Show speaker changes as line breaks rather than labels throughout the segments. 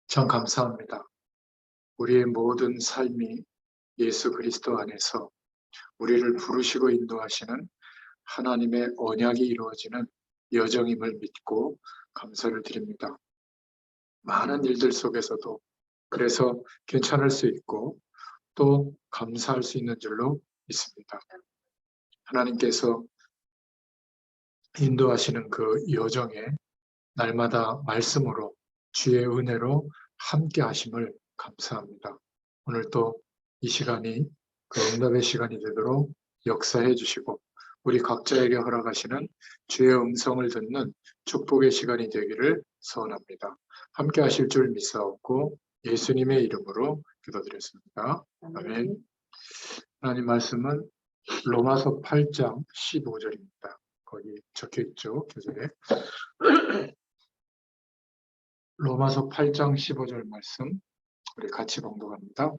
참 감사합니다. 우리의 모든 삶이 예수 그리스도 안에서 우리를 부르시고 인도하시는 하나님의 언약이 이루어지는 여정임을 믿고 감사를 드립니다. 많은 일들 속에서도 그래서 괜찮을 수 있고 또 감사할 수 있는 줄로 믿습니다. 하나님께서 인도하시는 그 여정에 날마다 말씀으로 주의 은혜로 함께 하심을 감사합니다. 오늘 또 이 시간이 그 응답의 시간이 되도록 역사해 주시고 우리 각자에게 허락하시는 주의 음성을 듣는 축복의 시간이 되기를 소원합니다. 함께 하실 줄 믿사옵고 예수님의 이름으로 기도드렸습니다. 아멘. 하나님 말씀은 로마서 8장 15절입니다. 거기 적혀 있죠, 교재에. 로마서 8장 15절 말씀 우리 같이 봉독합니다.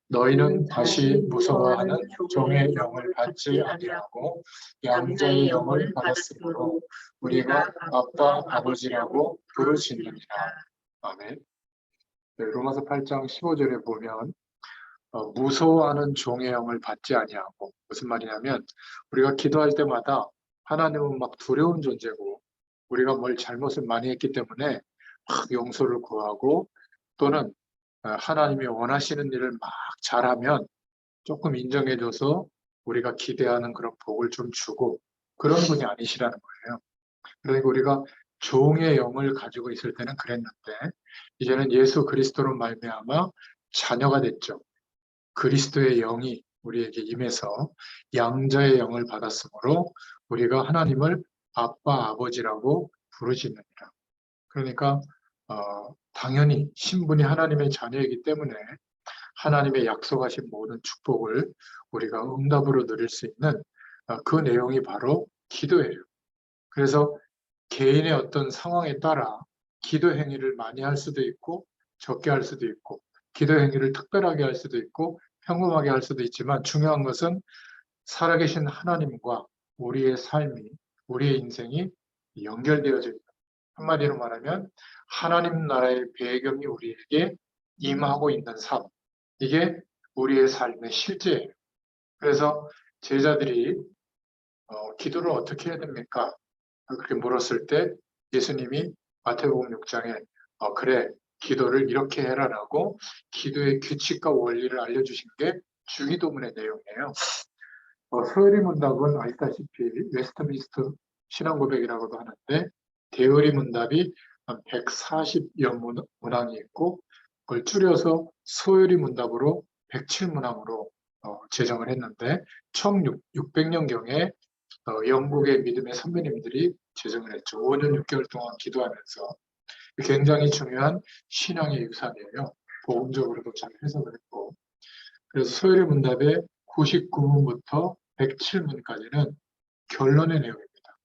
너희는 다시 무서워하는 종의 영을 받지 아니하고 양자의 영을 받았으므로 우리가 아빠 아버지라고 부르짖느니라. 아멘. 네, 로마서 8장 15절에 보면 무서워하는 종의 영을 받지 아니하고, 무슨 말이냐면 우리가 기도할 때마다 하나님은 막 두려운 존재고 우리가 뭘 잘못을 많이 했기 때문에 막 용서를 구하고 또는 하나님이 원하시는 일을 막 잘하면 조금 인정해줘서 우리가 기대하는 그런 복을 좀 주고 그런 분이 아니시라는 거예요. 그러니까 우리가 종의 영을 가지고 있을 때는 그랬는데 이제는 예수 그리스도로 말미암아 자녀가 됐죠. 그리스도의 영이 우리에게 임해서 양자의 영을 받았으므로 우리가 하나님을 아빠 아버지라고 부르짖느니라. 그러니까 당연히 신분이 하나님의 자녀이기 때문에 하나님의 약속하신 모든 축복을 우리가 응답으로 누릴 수 있는 그 내용이 바로 기도예요. 그래서 개인의 어떤 상황에 따라 기도 행위를 많이 할 수도 있고 적게 할 수도 있고 기도 행위를 특별하게 할 수도 있고 평범하게 할 수도 있지만 중요한 것은 살아계신 하나님과 우리의 삶이 우리의 인생이 연결되어져 있다. 한마디로 말하면 하나님 나라의 배경이 우리에게 임하고 있는 삶, 이게 우리의 삶의 실제예요. 그래서 제자들이 기도를 어떻게 해야 됩니까? 그렇게 물었을 때 예수님이 마태복음 6장에 그래, 기도를 이렇게 해라라고 기도의 규칙과 원리를 알려주신 게 주기도문의 내용이에요. 서열의 문답은 아시다시피 웨스트민스터 신앙고백이라고도 하는데 대의리 문답이 한 140여 문항이 있고 그걸 줄여서 서열의 문답으로 107문항으로 제정을 했는데 총 600년경에 영국의 믿음의 선배님들이 제정을 했죠. 5년 6개월 동안 기도하면서 굉장히 중요한 신앙의 유산이에요. 복음적으로도 잘 해석을 했고 그래서 서열의 문답의 99문부터 107문까지는 결론의 내용입니다.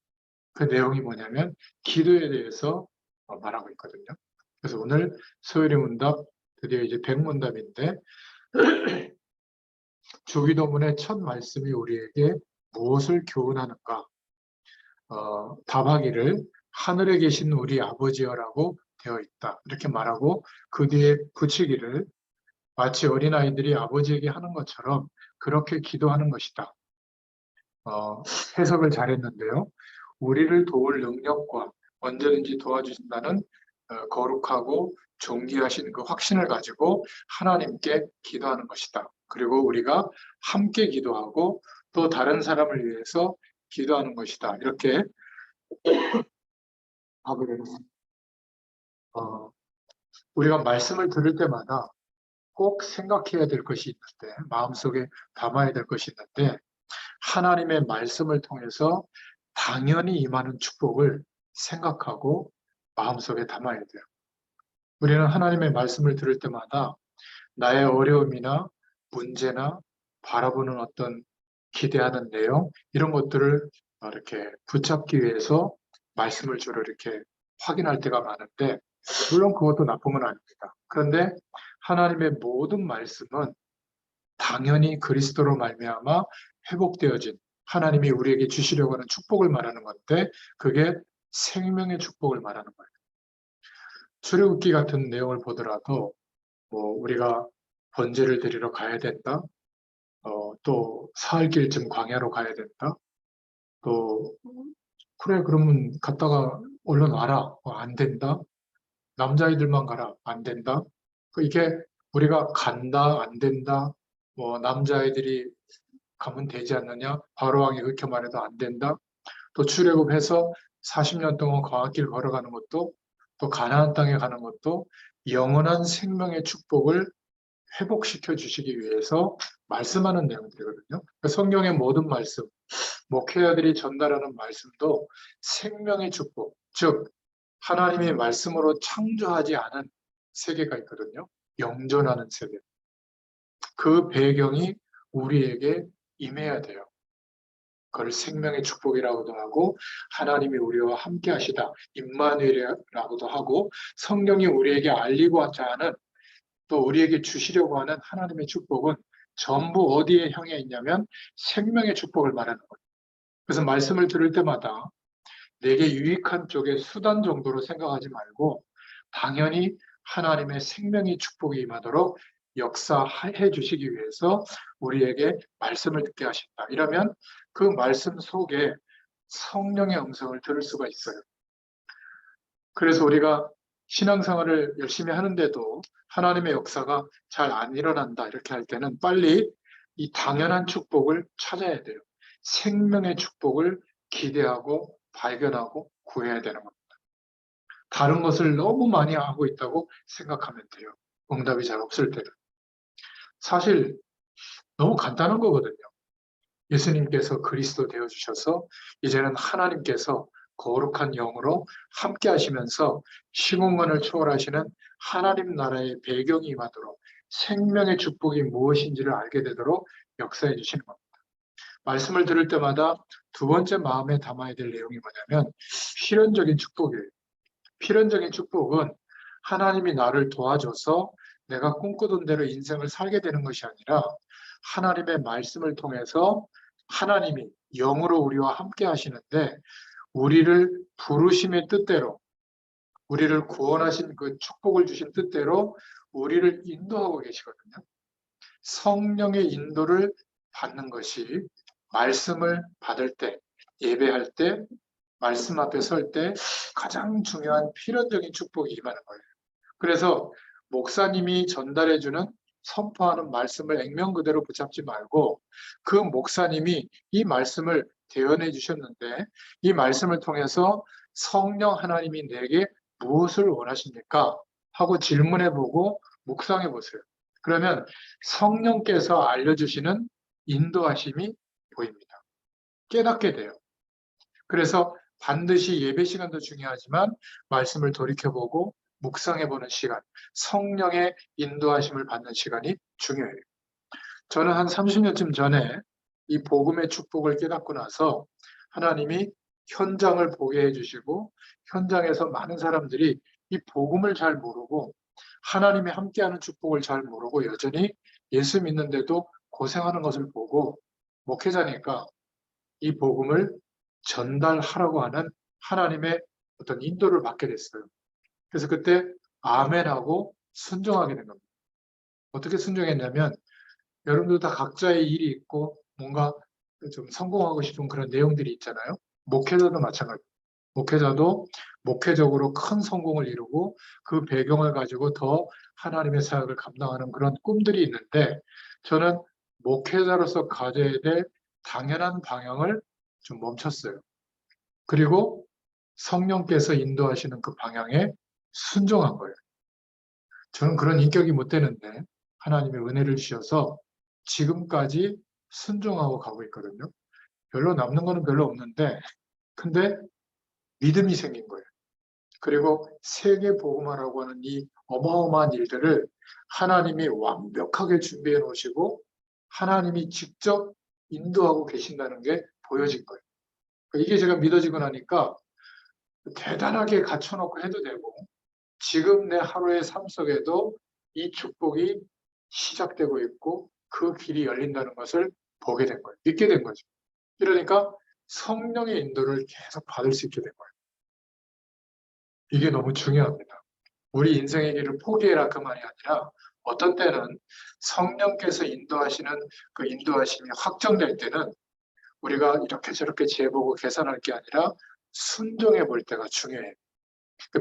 그 내용이 뭐냐면 기도에 대해서 말하고 있거든요. 그래서 오늘 서열의 문답 드디어 이제 100문답인데 주기도문의 첫 말씀이 우리에게 무엇을 교훈하는가? 답하기를 하늘에 계신 우리 아버지여라고 되어 있다. 이렇게 말하고 그 뒤에 붙이기를 마치 어린아이들이 아버지에게 하는 것처럼 그렇게 기도하는 것이다. 해석을 잘했는데요. 우리를 도울 능력과 언제든지 도와주신다는 거룩하고 존귀하신 그 확신을 가지고 하나님께 기도하는 것이다. 그리고 우리가 함께 기도하고 또 다른 사람을 위해서 기도하는 것이다. 이렇게 답을 해줬습니다. 우리가 말씀을 들을 때마다 꼭 생각해야 될 것이 있는데 마음속에 담아야 될 것이 있는데 하나님의 말씀을 통해서 당연히 임하는 축복을 생각하고 마음속에 담아야 돼요. 우리는 하나님의 말씀을 들을 때마다 나의 어려움이나 문제나 바라보는 어떤 기대하는 내용 이런 것들을 이렇게 붙잡기 위해서 말씀을 주로 이렇게 확인할 때가 많은데 물론 그것도 나쁜 건 아닙니다. 그런데 하나님의 모든 말씀은 당연히 그리스도로 말미암아 회복되어진 하나님이 우리에게 주시려고 하는 축복을 말하는 건데 그게 생명의 축복을 말하는 거예요. 출애굽기 같은 내용을 보더라도 우리가 번제를 드리러 가야 된다. 또 사흘길쯤 광야로 가야 된다. 또 그래 그러면 갔다가 얼른 와라. 안 된다. 남자아이들만 가라. 안 된다. 이게 우리가 간다. 안 된다. 남자아이들이 가면 되지 않느냐. 바로왕이 그렇게 말해도 안 된다. 또 출애굽해서 40년 동안 광야길 걸어가는 것도 또 가나안 땅에 가는 것도 영원한 생명의 축복을 회복시켜 주시기 위해서 말씀하는 내용들이거든요. 성경의 모든 말씀, 목회자들이 전달하는 말씀도 생명의 축복, 즉 하나님이 말씀으로 창조하지 않은 세계가 있거든요. 영존하는 세계. 그 배경이 우리에게 임해야 돼요. 그걸 생명의 축복이라고도 하고 하나님이 우리와 함께 하시다. 임마누엘이라고도 하고 성경이 우리에게 알리고자 하는 또 우리에게 주시려고 하는 하나님의 축복은 전부 어디에 향해 있냐면 생명의 축복을 말하는 거예요. 그래서 말씀을 들을 때마다 내게 유익한 쪽의 수단 정도로 생각하지 말고 당연히 하나님의 생명의 축복이 임하도록 역사해 주시기 위해서 우리에게 말씀을 듣게 하신다. 이러면 그 말씀 속에 성령의 음성을 들을 수가 있어요. 그래서 우리가 신앙생활을 열심히 하는데도 하나님의 역사가 잘 안 일어난다 이렇게 할 때는 빨리 이 당연한 축복을 찾아야 돼요. 생명의 축복을 기대하고 발견하고 구해야 되는 겁니다. 다른 것을 너무 많이 하고 있다고 생각하면 돼요. 응답이 잘 없을 때는. 사실 너무 간단한 거거든요. 예수님께서 그리스도 되어주셔서 이제는 하나님께서 거룩한 영으로 함께 하시면서 시공간을 초월하시는 하나님 나라의 배경이 임하도록 생명의 축복이 무엇인지를 알게 되도록 역사해 주시는 겁니다. 말씀을 들을 때마다 두 번째 마음에 담아야 될 내용이 뭐냐면 필연적인 축복이에요. 필연적인 축복은 하나님이 나를 도와줘서 내가 꿈꾸던 대로 인생을 살게 되는 것이 아니라 하나님의 말씀을 통해서 하나님이 영으로 우리와 함께 하시는데 우리를 부르심의 뜻대로 우리를 구원하신 그 축복을 주신 뜻대로 우리를 인도하고 계시거든요. 성령의 인도를 받는 것이 말씀을 받을 때, 예배할 때, 말씀 앞에 설 때 가장 중요한 필연적인 축복이 임하는 거예요. 그래서 목사님이 전달해주는 선포하는 말씀을 액면 그대로 붙잡지 말고 그 목사님이 이 말씀을 대언해 주셨는데 이 말씀을 통해서 성령 하나님이 내게 무엇을 원하십니까? 하고 질문해보고 묵상해보세요. 그러면 성령께서 알려주시는 인도하심이 보입니다. 깨닫게 돼요. 그래서 반드시 예배 시간도 중요하지만 말씀을 돌이켜보고 묵상해보는 시간, 성령의 인도하심을 받는 시간이 중요해요. 저는 한 30년쯤 전에 이 복음의 축복을 깨닫고 나서 하나님이 현장을 보게 해주시고 현장에서 많은 사람들이 이 복음을 잘 모르고 하나님이 함께하는 축복을 잘 모르고 여전히 예수 믿는데도 고생하는 것을 보고 목회자니까 이 복음을 전달하라고 하는 하나님의 어떤 인도를 받게 됐어요. 그래서 그때 아멘하고 순종하게 된 겁니다. 어떻게 순종했냐면 여러분들 다 각자의 일이 있고 뭔가 좀 성공하고 싶은 그런 내용들이 있잖아요. 목회자도 마찬가지. 목회자도 목회적으로 큰 성공을 이루고 그 배경을 가지고 더 하나님의 사역을 감당하는 그런 꿈들이 있는데 저는 목회자로서 가져야 될 당연한 방향을 좀 멈췄어요. 그리고 성령께서 인도하시는 그 방향에 순종한 거예요. 저는 그런 인격이 못 되는데 하나님의 은혜를 주셔서 지금까지 순종하고 가고 있거든요. 별로 남는 거는 별로 없는데 근데 믿음이 생긴 거예요. 그리고 세계 복음화라고 하는 이 어마어마한 일들을 하나님이 완벽하게 준비해 놓으시고 하나님이 직접 인도하고 계신다는 게 보여진 거예요. 이게 제가 믿어지고 나니까 대단하게 갖춰놓고 해도 되고 지금 내 하루의 삶 속에도 이 축복이 시작되고 있고 그 길이 열린다는 것을 보게 된 거예요. 믿게 된 거죠. 이러니까 성령의 인도를 계속 받을 수 있게 된 거예요. 이게 너무 중요합니다. 우리 인생의 길을 포기해라 그 말이 아니라 어떤 때는 성령께서 인도하시는 그 인도하심이 확정될 때는 우리가 이렇게 저렇게 재보고 계산할 게 아니라 순종해 볼 때가 중요해요.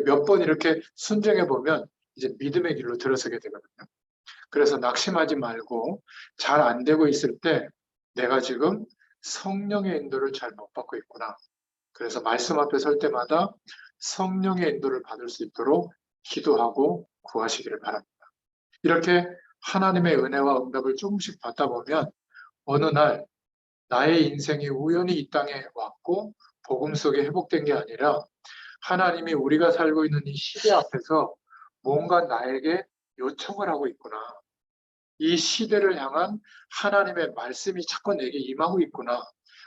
몇 번 이렇게 순종해 보면 이제 믿음의 길로 들어서게 되거든요. 그래서 낙심하지 말고 잘 안 되고 있을 때 내가 지금 성령의 인도를 잘 못 받고 있구나. 그래서 말씀 앞에 설 때마다 성령의 인도를 받을 수 있도록 기도하고 구하시기를 바랍니다. 이렇게 하나님의 은혜와 응답을 조금씩 받다 보면 어느 날 나의 인생이 우연히 이 땅에 왔고 복음 속에 회복된 게 아니라 하나님이 우리가 살고 있는 이 시대 앞에서 뭔가 나에게 요청을 하고 있구나. 이 시대를 향한 하나님의 말씀이 자꾸 내게 임하고 있구나.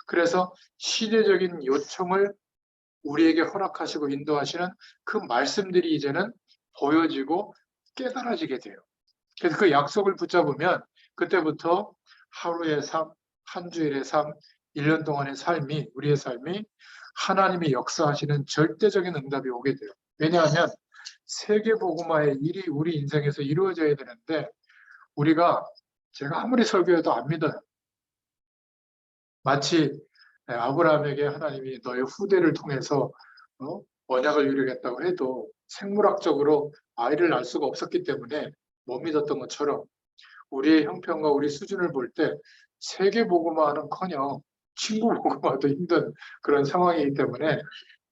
그래서 시대적인 요청을 우리에게 허락하시고 인도하시는 그 말씀들이 이제는 보여지고 깨달아지게 돼요. 그래서 그 약속을 붙잡으면 그때부터 하루의 삶, 한 주일의 삶, 1년 동안의 삶이, 우리의 삶이 하나님이 역사하시는 절대적인 응답이 오게 돼요. 왜냐하면 세계복음화의 일이 우리 인생에서 이루어져야 되는데 우리가 제가 아무리 설교해도 안 믿어요. 마치 아브라함에게 하나님이 너의 후대를 통해서 언약을 이루겠다고 해도 생물학적으로 아이를 낳을 수가 없었기 때문에 못 믿었던 것처럼 우리의 형편과 우리 수준을 볼 때 세계복음화는커녕 친구복음화도 힘든 그런 상황이기 때문에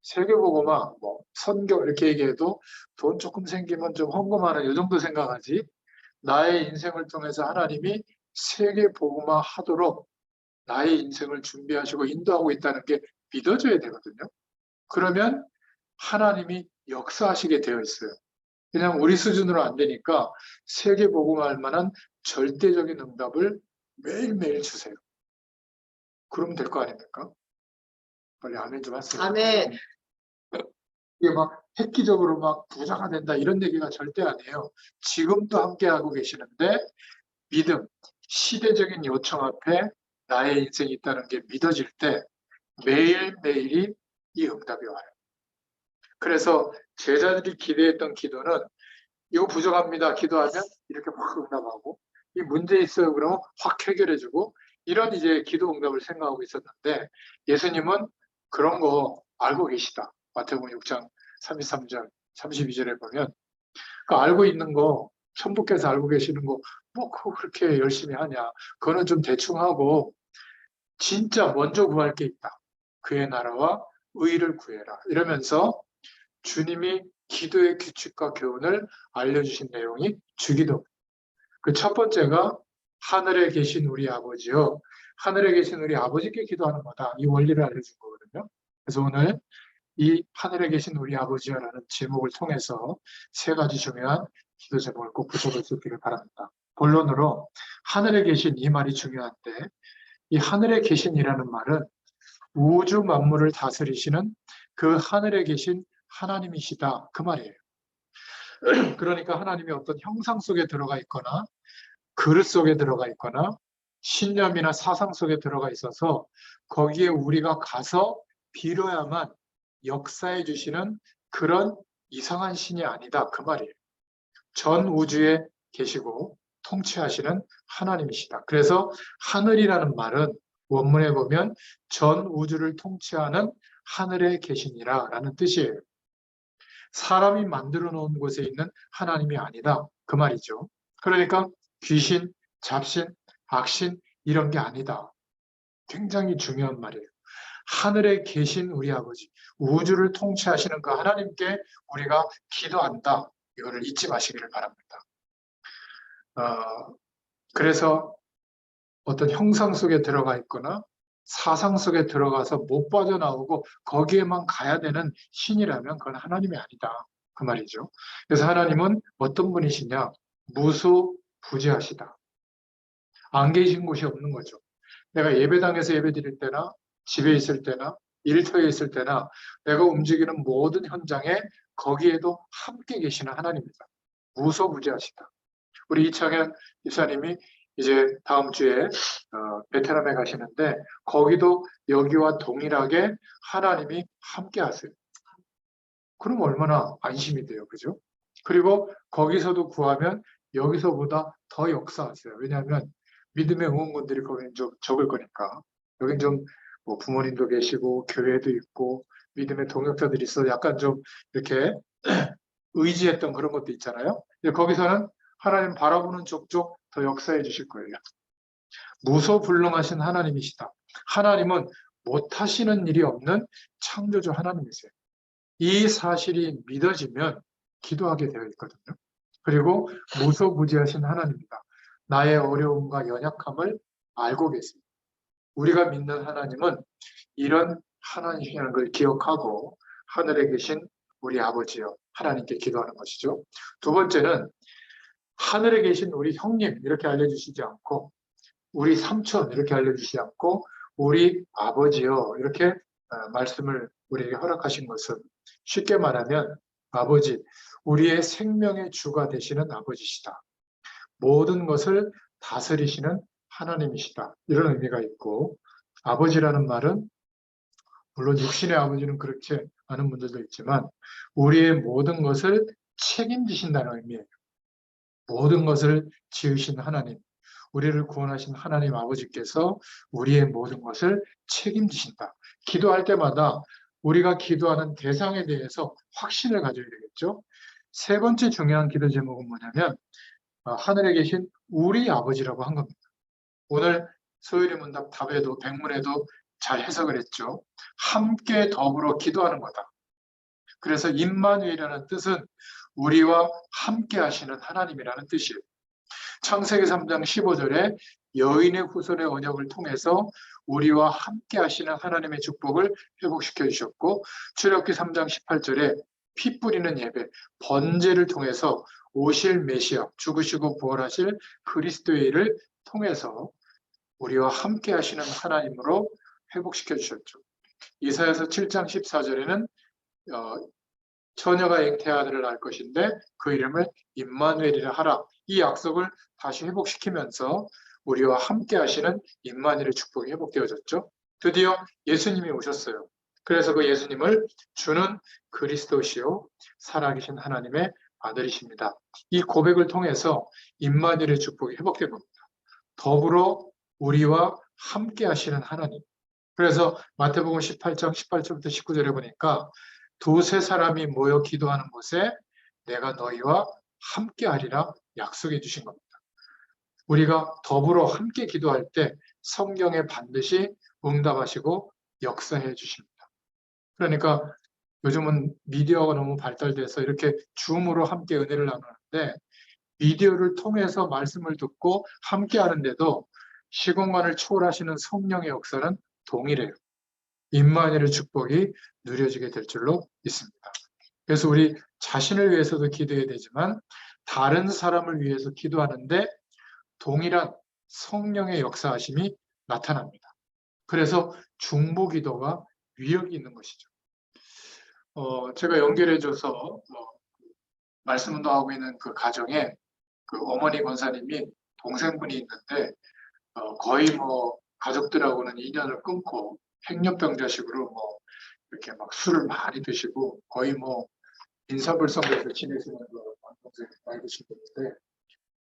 세계복음화, 선교 이렇게 얘기해도 돈 조금 생기면 좀 헌금하는 이 정도 생각하지 나의 인생을 통해서 하나님이 세계복음화 하도록 나의 인생을 준비하시고 인도하고 있다는 게 믿어져야 되거든요. 그러면 하나님이 역사하시게 되어 있어요. 그냥 우리 수준으로 안 되니까 세계복음화할 만한 절대적인 응답을 매일매일 주세요. 그러면 될 거 아닙니까? 빨리 아멘 좀 하세요.
아멘.
이게 막 획기적으로 막 부자가 된다 이런 얘기가 절대 아니에요. 지금도 함께하고 계시는데 믿음, 시대적인 요청 앞에 나의 인생이 있다는 게 믿어질 때 매일매일이 이 응답이 와요. 그래서 제자들이 기대했던 기도는 이거 부족합니다. 기도하면 이렇게 확 응답하고 이 문제 있어요. 그러면 확 해결해주고 이런 이제 기도 응답을 생각하고 있었는데 예수님은 그런 거 알고 계시다. 마태복음 6장 33절, 32절에 보면 그 알고 있는 거 천부께서 알고 계시는 거 뭐 그거 그렇게 열심히 하냐. 그거는 좀 대충 하고 진짜 먼저 구할 게 있다. 그의 나라와 의를 구해라. 이러면서 주님이 기도의 규칙과 교훈을 알려주신 내용이 주기도. 그 첫 번째가 하늘에 계신 우리 아버지요. 하늘에 계신 우리 아버지께 기도하는 거다. 이 원리를 알려준 거거든요. 그래서 오늘 이 하늘에 계신 우리 아버지요라는 제목을 통해서 세 가지 중요한 기도 제목을 꼭 붙여볼 수 있기를 바랍니다. 본론으로 하늘에 계신 이 말이 중요한데 이 하늘에 계신이라는 말은 우주 만물을 다스리시는 그 하늘에 계신 하나님이시다. 그 말이에요. 그러니까 하나님이 어떤 형상 속에 들어가 있거나 그릇 속에 들어가 있거나 신념이나 사상 속에 들어가 있어서 거기에 우리가 가서 빌어야만 역사해 주시는 그런 이상한 신이 아니다. 그 말이에요. 전 우주에 계시고 통치하시는 하나님이시다. 그래서 하늘이라는 말은 원문에 보면 전 우주를 통치하는 하늘에 계시니라 라는 뜻이에요. 사람이 만들어 놓은 곳에 있는 하나님이 아니다. 그 말이죠. 그러니까 귀신, 잡신, 악신 이런 게 아니다. 굉장히 중요한 말이에요. 하늘에 계신 우리 아버지, 우주를 통치하시는 그 하나님께 우리가 기도한다. 이거를 잊지 마시기를 바랍니다. 그래서 어떤 형상 속에 들어가 있거나 사상 속에 들어가서 못 빠져나오고 거기에만 가야 되는 신이라면 그건 하나님이 아니다. 그 말이죠. 그래서 하나님은 어떤 분이시냐? 무소부재하시다. 안 계신 곳이 없는 거죠. 내가 예배당에서 예배 드릴 때나 집에 있을 때나 일터에 있을 때나 내가 움직이는 모든 현장에 거기에도 함께 계시는 하나님입니다. 무소부재하시다. 우리 이창현 집사님이 이제 다음 주에 베트남에 가시는데 거기도 여기와 동일하게 하나님이 함께 하세요. 그럼 얼마나 안심이 돼요. 그죠? 그리고 거기서도 구하면 여기서보다 더 역사하세요. 왜냐하면 믿음의 응원군들이 거기는 좀 적을 거니까. 여긴 좀 뭐 부모님도 계시고 교회도 있고 믿음의 동역자들이 있어 약간 좀 이렇게 의지했던 그런 것도 있잖아요. 거기서는 하나님 바라보는 족족 더 역사해 주실 거예요. 무소불능하신 하나님이시다. 하나님은 못하시는 일이 없는 창조주 하나님이세요. 이 사실이 믿어지면 기도하게 되어 있거든요. 그리고 무소부지하신 하나님이다. 나의 어려움과 연약함을 알고 계십니다. 우리가 믿는 하나님은 이런 하나님이라는 걸 기억하고 하늘에 계신 우리 아버지여 하나님께 기도하는 것이죠. 두 번째는 하늘에 계신 우리 형님 이렇게 알려주시지 않고 우리 삼촌 이렇게 알려주시지 않고 우리 아버지여 이렇게 말씀을 우리에게 허락하신 것은 쉽게 말하면 아버지, 우리의 생명의 주가 되시는 아버지시다. 모든 것을 다스리시는 하나님이시다. 이런 의미가 있고 아버지라는 말은 물론 육신의 아버지는 그렇지 않은 분들도 있지만 우리의 모든 것을 책임지신다는 의미예요. 모든 것을 지으신 하나님, 우리를 구원하신 하나님 아버지께서 우리의 모든 것을 책임지신다. 기도할 때마다 우리가 기도하는 대상에 대해서 확신을 가져야 되겠죠. 세 번째 중요한 기도 제목은 뭐냐면 하늘에 계신 우리 아버지라고 한 겁니다. 오늘 소율의 문답 답에도 백문에도 잘 해석을 했죠. 함께 더불어 기도하는 거다. 그래서 임마누엘이라는 뜻은 우리와 함께 하시는 하나님이라는 뜻이에요. 창세기 3장 15절에 여인의 후손의 언약을 통해서 우리와 함께 하시는 하나님의 축복을 회복시켜 주셨고 출애굽기 3장 18절에 피 뿌리는 예배, 번제를 통해서 오실 메시아, 죽으시고 부활하실 그리스도의 일을 통해서 우리와 함께 하시는 하나님으로 회복시켜 주셨죠. 이사야서 7장 14절에는 처녀가 잉태한 아들을 낳을 것인데 그 이름을 임마누엘이라 하라. 이 약속을 다시 회복시키면서 우리와 함께 하시는 임마누엘의 축복이 회복되어졌죠. 드디어 예수님이 오셨어요. 그래서 그 예수님을 주는 그리스도시요 살아계신 하나님의 아들이십니다. 이 고백을 통해서 임마누엘의 축복이 회복된 겁니다. 더불어 우리와 함께 하시는 하나님. 그래서 마태복음 18장 18절부터 19절에 보니까 두세 사람이 모여 기도하는 곳에 내가 너희와 함께 하리라 약속해 주신 겁니다. 우리가 더불어 함께 기도할 때 성경에 반드시 응답하시고 역사해 주십니다. 그러니까 요즘은 미디어가 너무 발달돼서 이렇게 줌으로 함께 은혜를 나누는데 미디어를 통해서 말씀을 듣고 함께 하는데도 시공간을 초월하시는 성령의 역사는 동일해요. 임마누엘의 축복이 누려지게 될 줄로 믿습니다. 그래서 우리 자신을 위해서도 기도해야 되지만 다른 사람을 위해서 기도하는데 동일한 성령의 역사하심이 나타납니다. 그래서 중보기도가 위력이 있는 것이죠. 제가 연결해줘서 말씀운동하고 있는 그 가정에 그 어머니 권사님이 동생분이 있는데 거의 뭐 가족들하고는 인연을 끊고 행렬병자식으로 뭐 이렇게 막 술을 많이 드시고 거의 뭐 인사불성에서 지내시는 동생이 많이 드시는데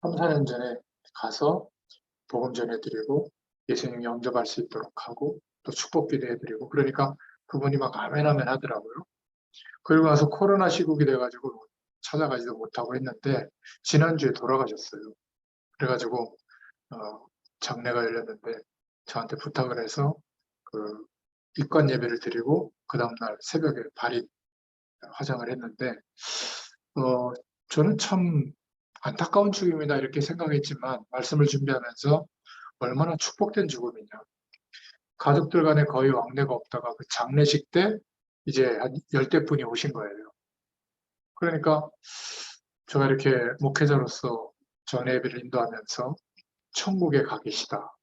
3, 4년 전에 가서 복음 전해드리고 예수님 영접할 수 있도록 하고 또 축복기도 해드리고 그러니까 그분이 막 아멘 하더라고요. 그리고 나서 코로나 시국이 돼가지고 찾아가지도 못하고 했는데 지난주에 돌아가셨어요. 그래가지고 장례가 열렸는데 저한테 부탁을 해서 그 입관 예배를 드리고 그 다음날 새벽에 발인 화장을 했는데 저는 참 안타까운 죽음이다 이렇게 생각했지만 말씀을 준비하면서 얼마나 축복된 죽음이냐. 가족들 간에 거의 왕래가 없다가 그 장례식 때 이제 한 10대 분이 오신 거예요. 그러니까 제가 이렇게 목회자로서 전례 예배를 인도하면서 천국에 가 계시다.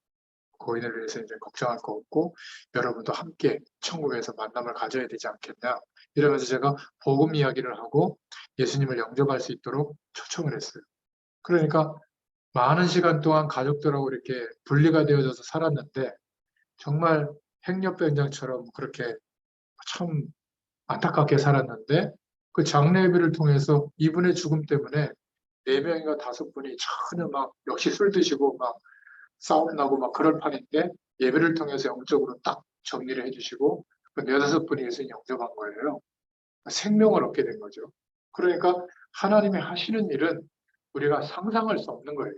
고인을 위해서 이제 걱정할 거 없고 여러분도 함께 천국에서 만남을 가져야 되지 않겠냐 이러면서 제가 복음 이야기를 하고 예수님을 영접할 수 있도록 초청을 했어요. 그러니까 많은 시간 동안 가족들하고 이렇게 분리가 되어져서 살았는데 정말 행렬병장처럼 그렇게 참 안타깝게 살았는데 그 장례 예배를 통해서 이분의 죽음 때문에 4명인가 5분이 전혀 막 역시 술 드시고 막 싸움 나고 막 그럴 판인데 예배를 통해서 영적으로 딱 정리를 해주시고 그 4-5분이 예수님 영접한 거예요. 생명을 얻게 된 거죠. 그러니까 하나님이 하시는 일은 우리가 상상할 수 없는 거예요.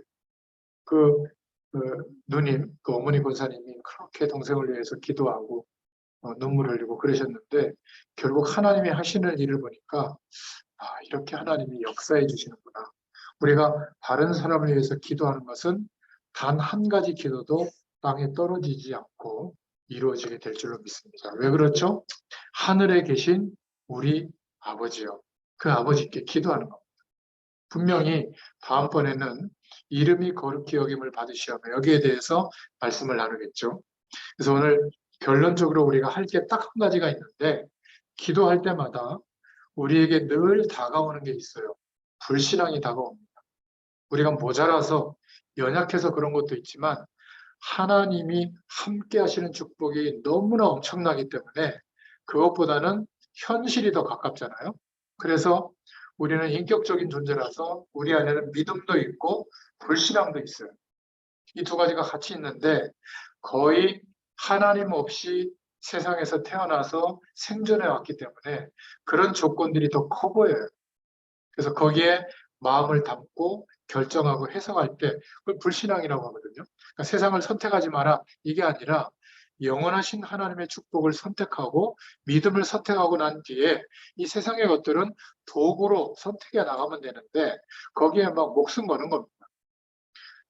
그, 그 누님, 그 어머니 권사님이 그렇게 동생을 위해서 기도하고 눈물 흘리고 그러셨는데 결국 하나님이 하시는 일을 보니까 이렇게 하나님이 역사해 주시는구나. 우리가 다른 사람을 위해서 기도하는 것은 단 한 가지 기도도 땅에 떨어지지 않고 이루어지게 될 줄로 믿습니다. 왜 그렇죠? 하늘에 계신 우리 아버지요. 그 아버지께 기도하는 겁니다. 분명히 다음번에는 이름이 거룩히 여김을 받으시오며 여기에 대해서 말씀을 나누겠죠. 그래서 오늘 결론적으로 우리가 할 게 딱 한 가지가 있는데 기도할 때마다 우리에게 늘 다가오는 게 있어요. 불신앙이 다가옵니다. 우리가 모자라서 연약해서 그런 것도 있지만 하나님이 함께 하시는 축복이 너무나 엄청나기 때문에 그것보다는 현실이 더 가깝잖아요. 그래서 우리는 인격적인 존재라서 우리 안에는 믿음도 있고 불신앙도 있어요. 이 두 가지가 같이 있는데 거의 하나님 없이 세상에서 태어나서 생존해 왔기 때문에 그런 조건들이 더 커 보여요. 그래서 거기에 마음을 담고 결정하고 해석할 때 그걸 불신앙이라고 하거든요. 그러니까 세상을 선택하지 마라 이게 아니라 영원하신 하나님의 축복을 선택하고 믿음을 선택하고 난 뒤에 이 세상의 것들은 도구로 선택해 나가면 되는데 거기에 막 목숨 거는 겁니다.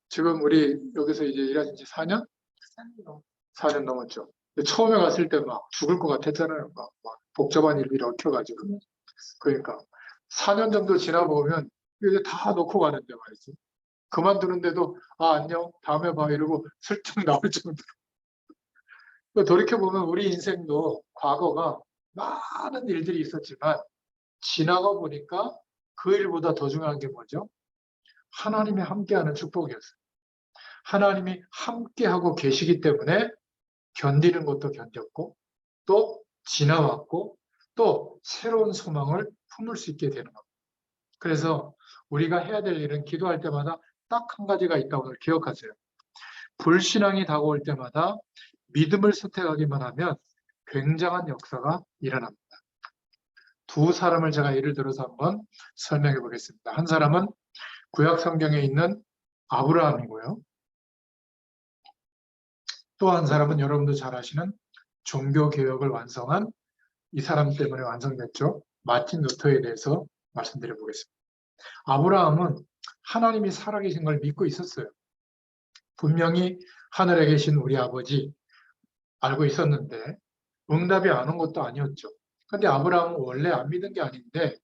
지금 우리 여기서 이제 일하신 지 4년? 4년 넘었죠. 처음에 갔을 때 막 죽을 것 같았잖아요. 막 복잡한 일들이 얽혀가지고. 그러니까 4년 정도 지나보면 이제 다 놓고 가는데 말이지. 그만두는데도 안녕 다음에 봐 이러고 슬쩍 나올 정도로. 돌이켜보면 우리 인생도 과거가 많은 일들이 있었지만 지나가 보니까 그 일보다 더 중요한 게 뭐죠? 하나님이 함께하는 축복이었어요. 하나님이 함께하고 계시기 때문에 견디는 것도 견뎠고 또 지나왔고 또 새로운 소망을 품을 수 있게 되는 겁니다. 그래서 우리가 해야 될 일은 기도할 때마다 딱 한 가지가 있다고 기억하세요. 불신앙이 다가올 때마다 믿음을 선택하기만 하면 굉장한 역사가 일어납니다. 두 사람을 제가 예를 들어서 한번 설명해 보겠습니다. 한 사람은 구약 성경에 있는 아브라함이고요. 또 한 사람은 여러분도 잘 아시는 종교개혁을 완성한 이 사람 때문에 완성됐죠. 마틴 루터에 대해서 말씀드려 보겠습니다. 아브라함은 하나님이 살아계신 걸 믿고 있었어요. 분명히 하늘에 계신 우리 아버지 알고 있었는데 응답이 안 온 것도 아니었죠. 근데 아브라함은 원래 안 믿은 게 아닌데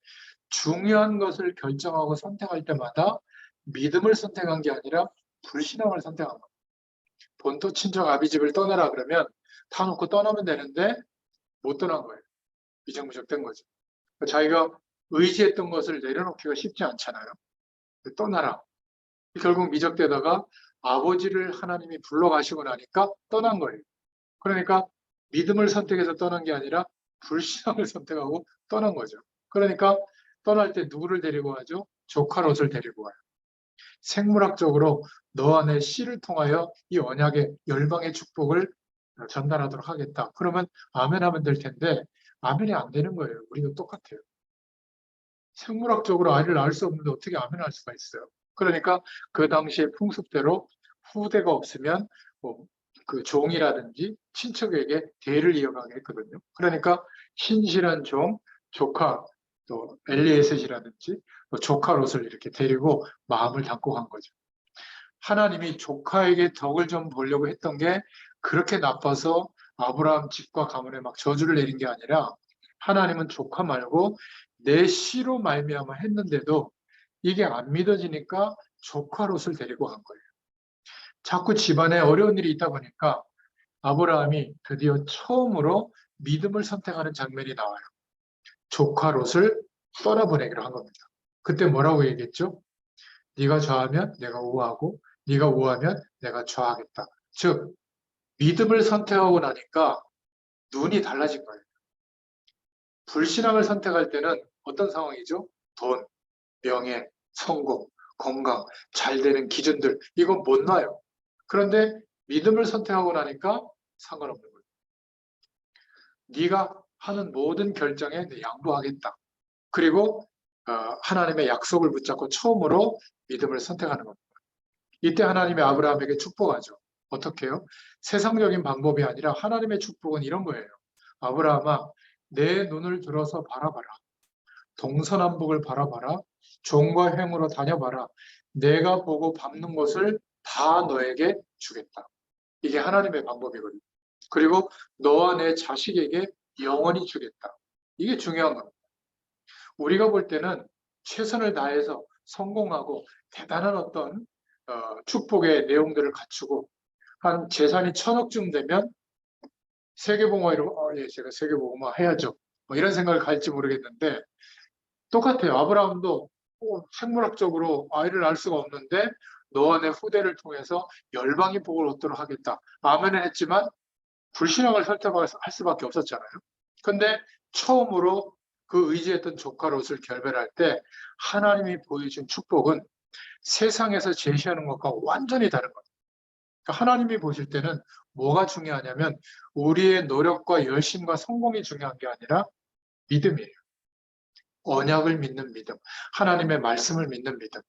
중요한 것을 결정하고 선택할 때마다 믿음을 선택한 게 아니라 불신앙을 선택한 거예요. 본토 친정 아비 집을 떠나라 그러면 다 놓고 떠나면 되는데 못 떠난 거예요. 이정무적된 거죠. 자기가 의지했던 것을 내려놓기가 쉽지 않잖아요. 떠나라. 결국 미적되다가 아버지를 하나님이 불러가시고 나니까 떠난 거예요. 그러니까 믿음을 선택해서 떠난 게 아니라 불신앙을 선택하고 떠난 거죠. 그러니까 떠날 때 누구를 데리고 가죠? 조카 롯을 데리고 가요. 생물학적으로 너와 내 씨를 통하여 이 언약의 열방의 축복을 전달하도록 하겠다. 그러면 아멘 하면 될 텐데 아멘이 안 되는 거예요. 우리도 똑같아요. 생물학적으로 아이를 낳을 수 없는데 어떻게 아멘 할 수가 있어요. 그러니까 그 당시의 풍습대로 후대가 없으면 그 종이라든지 친척에게 대를 이어가게 했거든요. 그러니까 신실한 종, 조카, 또 엘리에셋이라든지 조카 롯을 이렇게 데리고 마음을 담고 간 거죠. 하나님이 조카에게 덕을 좀 보려고 했던 게 그렇게 나빠서 아브라함 집과 가문에 막 저주를 내린 게 아니라 하나님은 조카 말고 내 씨로 말미암아 했는데도 이게 안 믿어지니까 조카 롯을 데리고 간 거예요. 자꾸 집안에 어려운 일이 있다 보니까 아브라함이 드디어 처음으로 믿음을 선택하는 장면이 나와요. 조카 롯을 떠나보내기로 한 겁니다. 그때 뭐라고 얘기했죠? 네가 좌하면 내가 우하고 네가 우하면 내가 좌하겠다. 즉 믿음을 선택하고 나니까 눈이 달라진 거예요. 불신앙을 선택할 때는 어떤 상황이죠? 돈, 명예, 성공, 건강, 잘 되는 기준들 이건 못 놔요. 그런데 믿음을 선택하고 나니까 상관없는 거예요. 네가 하는 모든 결정에 내 양보하겠다. 그리고 하나님의 약속을 붙잡고 처음으로 믿음을 선택하는 겁니다. 이때 하나님이 아브라함에게 축복하죠. 어떻게 해요? 세상적인 방법이 아니라 하나님의 축복은 이런 거예요. 아브라함아, 내 눈을 들어서 바라봐라. 동서남북을 바라봐라. 종과 행으로 다녀봐라. 내가 보고 밟는 것을 다 너에게 주겠다. 이게 하나님의 방법이거든요. 그리고 너와 내 자식에게 영원히 주겠다. 이게 중요한 겁니다. 우리가 볼 때는 최선을 다해서 성공하고 대단한 어떤 축복의 내용들을 갖추고 한 재산이 1,000억쯤 되면 세계봉화 예, 제가 세계봉화 해야죠. 뭐 이런 생각을 갈지 모르겠는데 똑같아요. 아브라함도 생물학적으로 아이를 낳을 수가 없는데 너와 내 후대를 통해서 열방이 복을 얻도록 하겠다. 아멘을 했지만 불신앙을 설득할 수밖에 없었잖아요. 근데 처음으로 그 의지했던 조카 롯을 결별할 때 하나님이 보여준 축복은 세상에서 제시하는 것과 완전히 다른 거예요. 그러니까 하나님이 보실 때는 뭐가 중요하냐면 우리의 노력과 열심과 성공이 중요한 게 아니라 믿음이에요. 언약을 믿는 믿음, 하나님의 말씀을 믿는 믿음,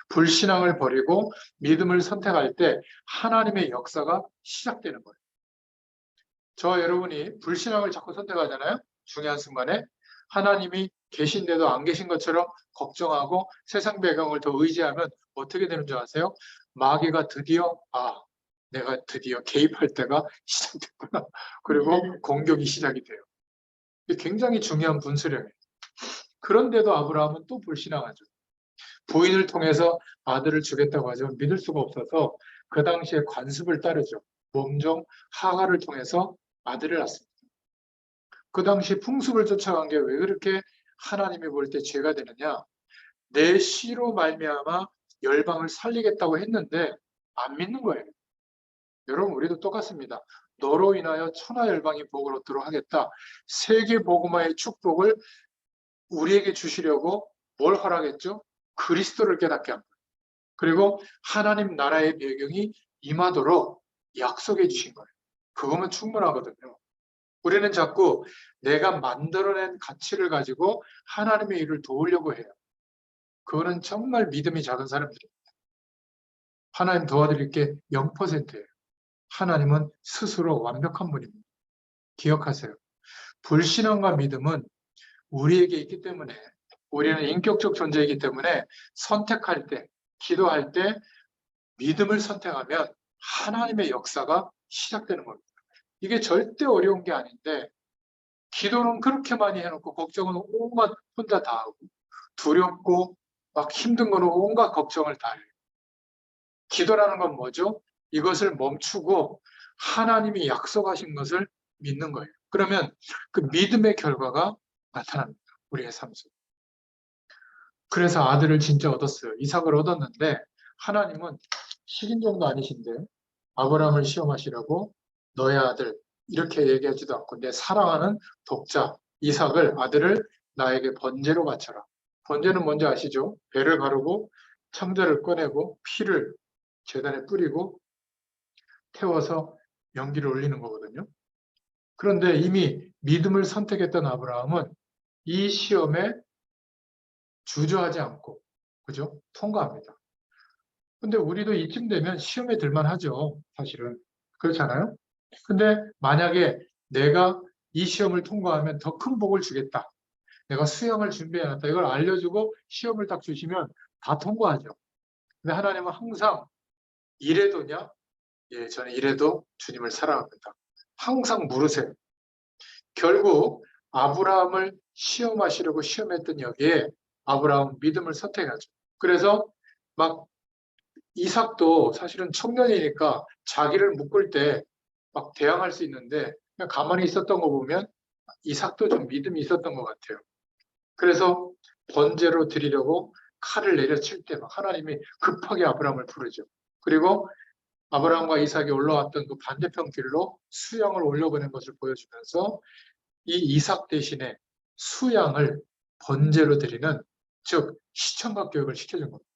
불신앙을 버리고 믿음을 선택할 때 하나님의 역사가 시작되는 거예요. 저와 여러분이 불신앙을 자꾸 선택하잖아요. 중요한 순간에 하나님이 계신데도 안 계신 것처럼 걱정하고 세상 배경을 더 의지하면 어떻게 되는 줄 아세요? 마귀가 드디어 내가 드디어 개입할 때가 시작됐구나. 그리고 공격이 시작이 돼요. 이게 굉장히 중요한 분수령이에요. 그런데도 아브라함은 또 불신앙하죠. 부인을 통해서 아들을 주겠다고 하지만 믿을 수가 없어서 그 당시에 관습을 따르죠. 몸종 하가를 통해서 아들을 낳습니다. 그 당시 풍습을 쫓아간 게 왜 그렇게 하나님이 볼 때 죄가 되느냐? 내 씨로 말미암아 열방을 살리겠다고 했는데 안 믿는 거예요. 여러분 우리도 똑같습니다. 너로 인하여 천하 열방이 복을 얻도록 하겠다. 세계 복음화의 축복을 우리에게 주시려고 뭘 허락했죠? 그리스도를 깨닫게 합니다. 그리고 하나님 나라의 배경이 임하도록 약속해 주신 거예요. 그거면 충분하거든요. 우리는 자꾸 내가 만들어낸 가치를 가지고 하나님의 일을 도우려고 해요. 그거는 정말 믿음이 작은 사람들입니다. 하나님 도와드릴 게 0%예요. 하나님은 스스로 완벽한 분입니다. 기억하세요. 불신앙과 믿음은 우리에게 있기 때문에 우리는 인격적 존재이기 때문에 선택할 때, 기도할 때 믿음을 선택하면 하나님의 역사가 시작되는 겁니다. 이게 절대 어려운 게 아닌데 기도는 그렇게 많이 해놓고 걱정은 온갖 혼자 다 하고 두렵고 막 힘든 거는 온갖 걱정을 다 해요. 기도라는 건 뭐죠? 이것을 멈추고 하나님이 약속하신 것을 믿는 거예요. 그러면 그 믿음의 결과가 나타납니다. 우리의 삶 속에. 그래서 아들을 진짜 얻었어요. 이삭을 얻었는데 하나님은 식인종도 아니신데 아브라함을 시험하시려고 너의 아들 이렇게 얘기하지도 않고 내 사랑하는 독자 이삭을 아들을 나에게 번제로 바쳐라. 번제는 뭔지 아시죠? 배를 가르고 창자를 꺼내고 피를 제단에 뿌리고 태워서 연기를 올리는 거거든요. 그런데 이미 믿음을 선택했던 아브라함은 이 시험에 주저하지 않고 그죠? 통과합니다. 근데 우리도 이쯤 되면 시험에 들만 하죠. 사실은. 그렇잖아요? 근데 만약에 내가 이 시험을 통과하면 더 큰 복을 주겠다. 내가 수영을 준비해놨다. 이걸 알려주고 시험을 딱 주시면 다 통과하죠. 근데 하나님은 항상 이래도냐? 예, 저는 이래도 주님을 사랑합니다. 항상 물으세요. 결국 아브라함을 시험하시려고 시험했던 여기에 아브라함 믿음을 선택하죠. 그래서 막 이삭도 사실은 청년이니까 자기를 묶을 때 막 대항할 수 있는데 그냥 가만히 있었던 거 보면 이삭도 좀 믿음이 있었던 것 같아요. 그래서 번제로 드리려고 칼을 내려칠 때 막 하나님이 급하게 아브라함을 부르죠. 그리고 아브라함과 이삭이 올라왔던 그 반대편 길로 수양을 올려보낸 것을 보여주면서 이 이삭 대신에 수양을 번제로 드리는, 즉 시청각 교육을 시켜준 겁니다.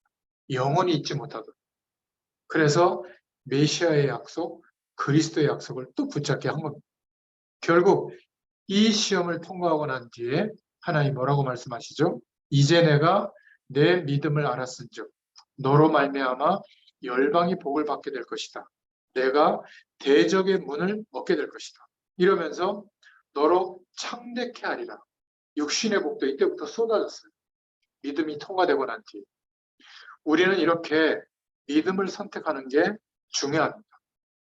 영원히 잊지 못하도록. 그래서 메시아의 약속, 그리스도의 약속을 또 붙잡게 한 겁니다. 결국 이 시험을 통과하고 난 뒤에 하나님 뭐라고 말씀하시죠? 이제 내가 내 믿음을 알았은즉 너로 말미암아 열방이 복을 받게 될 것이다. 내가 대적의 문을 얻게 될 것이다. 이러면서 너로 창대케 하리라. 육신의 복도 이때부터 쏟아졌어요. 믿음이 통과되고 난 뒤. 우리는 이렇게 믿음을 선택하는 게 중요합니다.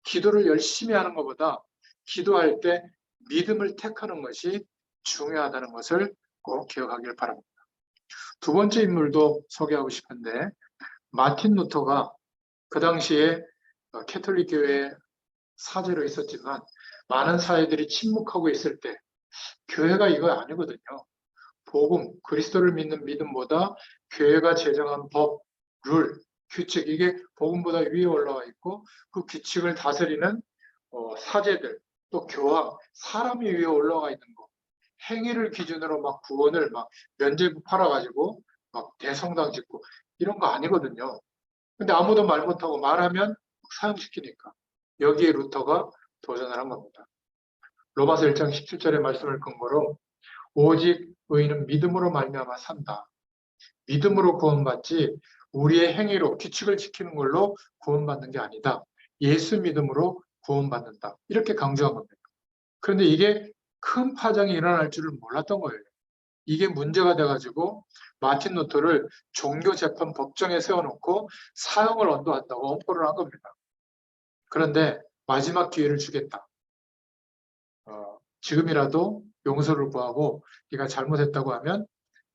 기도를 열심히 하는 것보다 기도할 때 믿음을 택하는 것이 중요하다는 것을 꼭 기억하길 바랍니다. 두 번째 인물도 소개하고 싶은데, 마틴 루터가 그 당시에 캐톨릭 교회의 사제로 있었지만 많은 사회들이 침묵하고 있을 때 교회가 이거 아니거든요. 복음, 그리스도를 믿는 믿음보다 교회가 제정한 법, 룰, 규칙, 이게 복음보다 위에 올라와 있고 그 규칙을 다스리는 사제들, 또 교황, 사람이 위에 올라가 있는 거. 행위를 기준으로 막 구원을 막 면죄부 팔아가지고 막 대성당 짓고 이런 거 아니거든요. 근데 아무도 말 못하고 말하면 사형시키니까 여기에 루터가 도전을 한 겁니다. 로마서 1장 17절의 말씀을 근거로 오직 의인은 믿음으로 말미암아 산다. 믿음으로 구원받지 우리의 행위로 규칙을 지키는 걸로 구원받는 게 아니다. 예수 믿음으로 구원받는다. 이렇게 강조한 겁니다. 그런데 이게 큰 파장이 일어날 줄을 몰랐던 거예요. 이게 문제가 돼가지고 마틴 루터를 종교재판 법정에 세워놓고 사형을 언도한다고 엄포를 한 겁니다. 그런데 마지막 기회를 주겠다. 지금이라도 용서를 구하고 네가 잘못했다고 하면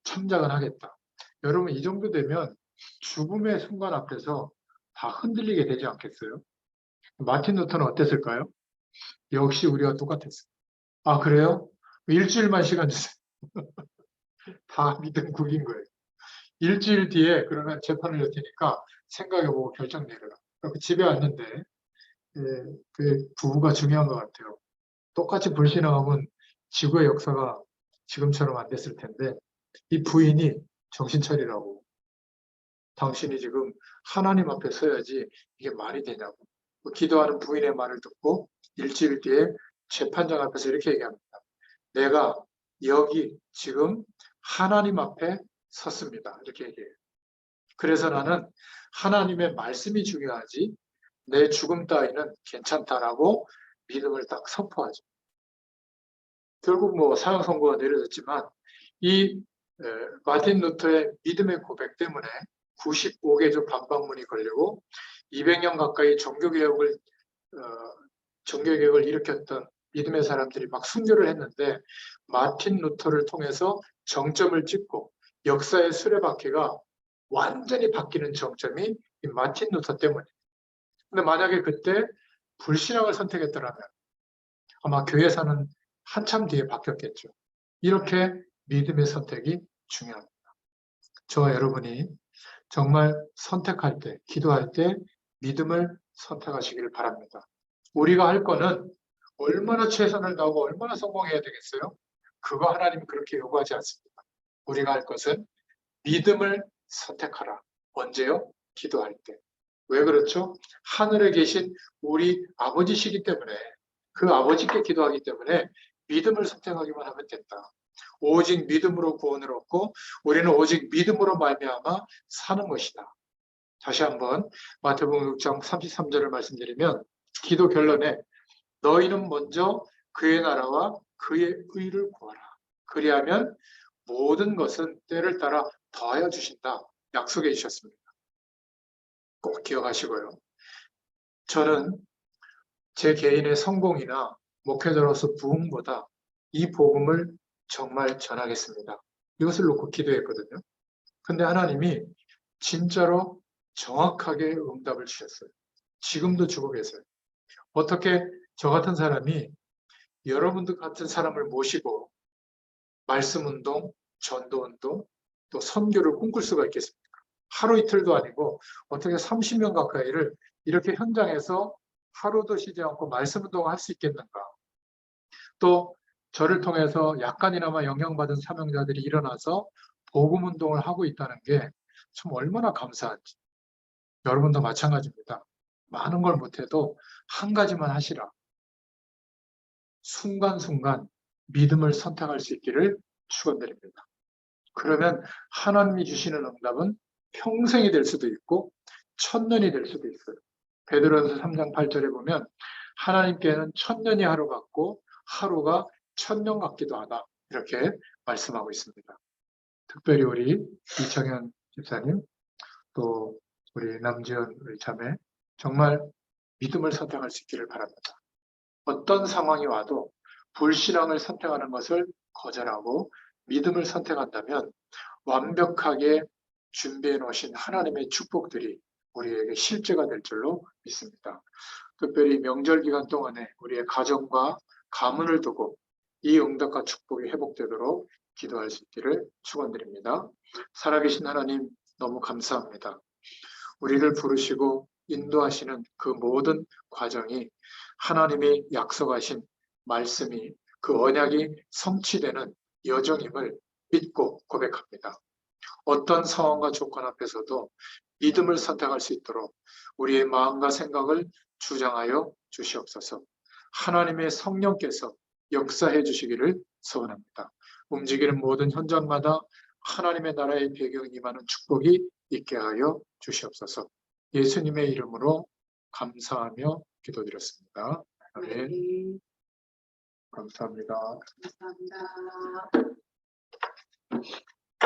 참작은 하겠다. 여러분, 이 정도 되면 죽음의 순간 앞에서 다 흔들리게 되지 않겠어요? 마틴 루터는 어땠을까요? 역시 우리가 똑같았어요. 아, 그래요? 일주일만 시간 주세요. 다 믿음 국인 거예요. 일주일 뒤에 그러면 재판을 열 테니까 생각해보고 결정 내려라. 그래서 집에 왔는데 그 부부가 중요한 것 같아요. 똑같이 불신앙하면 지구의 역사가 지금처럼 안 됐을 텐데 이 부인이 정신 차리라고. 당신이 지금 하나님 앞에 서야지 이게 말이 되냐고. 기도하는 부인의 말을 듣고 일주일 뒤에 재판장 앞에서 이렇게 얘기합니다. 내가 여기 지금 하나님 앞에 섰습니다. 이렇게 얘기해요. 그래서 나는 하나님의 말씀이 중요하지 내 죽음 따위는 괜찮다라고 믿음을 딱 선포하죠. 결국 뭐 사형 선고가 내려졌지만 이 마틴 루터의 믿음의 고백 때문에 95개조 반박문이 걸리고 200년 가까이 종교개혁을 일으켰던 믿음의 사람들이 막 순교를 했는데 마틴 루터를 통해서 정점을 찍고 역사의 수레바퀴가 완전히 바뀌는 정점이 이 마틴 루터 때문이에요. 근데 만약에 그때 불신앙을 선택했더라면 아마 교회사는 한참 뒤에 바뀌었겠죠. 이렇게 믿음의 선택이 중요합니다. 저와 여러분이 정말 선택할 때, 기도할 때 믿음을 선택하시기를 바랍니다. 우리가 할 거는 얼마나 최선을 다하고 얼마나 성공해야 되겠어요? 그거 하나님은 그렇게 요구하지 않습니다. 우리가 할 것은 믿음을 선택하라. 언제요? 기도할 때. 왜 그렇죠? 하늘에 계신 우리 아버지시기 때문에 그 아버지께 기도하기 때문에 믿음을 선택하기만 하면 된다. 오직 믿음으로 구원을 얻고 우리는 오직 믿음으로 말미암아 사는 것이다. 다시 한번 마태복음 6장 33절을 말씀드리면 기도 결론에 너희는 먼저 그의 나라와 그의 의를 구하라. 그리하면 모든 것은 때를 따라 더하여 주신다. 약속해 주셨습니다. 꼭 기억하시고요. 저는 제 개인의 성공이나 목회자로서 부흥보다 이 복음을 정말 전하겠습니다. 이것을 놓고 기도했거든요. 근데 하나님이 진짜로 정확하게 응답을 주셨어요. 지금도 주고 계세요. 어떻게 저 같은 사람이 여러분들 같은 사람을 모시고 말씀운동, 전도운동, 또 선교를 꿈꿀 수가 있겠습니까? 하루 이틀도 아니고 어떻게 30년 가까이를 이렇게 현장에서 하루도 쉬지 않고 말씀운동을 할 수 있겠는가? 또 저를 통해서 약간이나마 영향받은 사명자들이 일어나서 복음 운동을 하고 있다는 게 참 얼마나 감사한지. 여러분도 마찬가지입니다. 많은 걸 못해도 한 가지만 하시라. 순간순간 믿음을 선택할 수 있기를 축원드립니다. 그러면 하나님이 주시는 응답은 평생이 될 수도 있고 천년이 될 수도 있어요. 베드로전서 3장 8절에 보면 하나님께는 천년이 하루 같고 하루가 천년 같기도 하다. 이렇게 말씀하고 있습니다. 특별히 우리 이창현 집사님, 또 우리 남지연 우리 자매, 정말 믿음을 선택할 수 있기를 바랍니다. 어떤 상황이 와도 불신앙을 선택하는 것을 거절하고 믿음을 선택한다면 완벽하게 준비해 놓으신 하나님의 축복들이 우리에게 실제가 될 줄로 믿습니다. 특별히 명절 기간 동안에 우리의 가정과 가문을 두고 이 응답과 축복이 회복되도록 기도할 수 있기를 축원드립니다. 살아계신 하나님 너무 감사합니다. 우리를 부르시고 인도하시는 그 모든 과정이 하나님이 약속하신 말씀이 그 언약이 성취되는 여정임을 믿고 고백합니다. 어떤 상황과 조건 앞에서도 믿음을 선택할 수 있도록 우리의 마음과 생각을 주장하여 주시옵소서. 하나님의 성령께서 역사해 주시기를 소원합니다. 움직이는 모든 현장마다 하나님의 나라의 배경이 임하는 축복이 있게 하여 주시옵소서. 예수님의 이름으로 감사하며 기도드렸습니다. 아멘. 감사합니다.
감사합니다.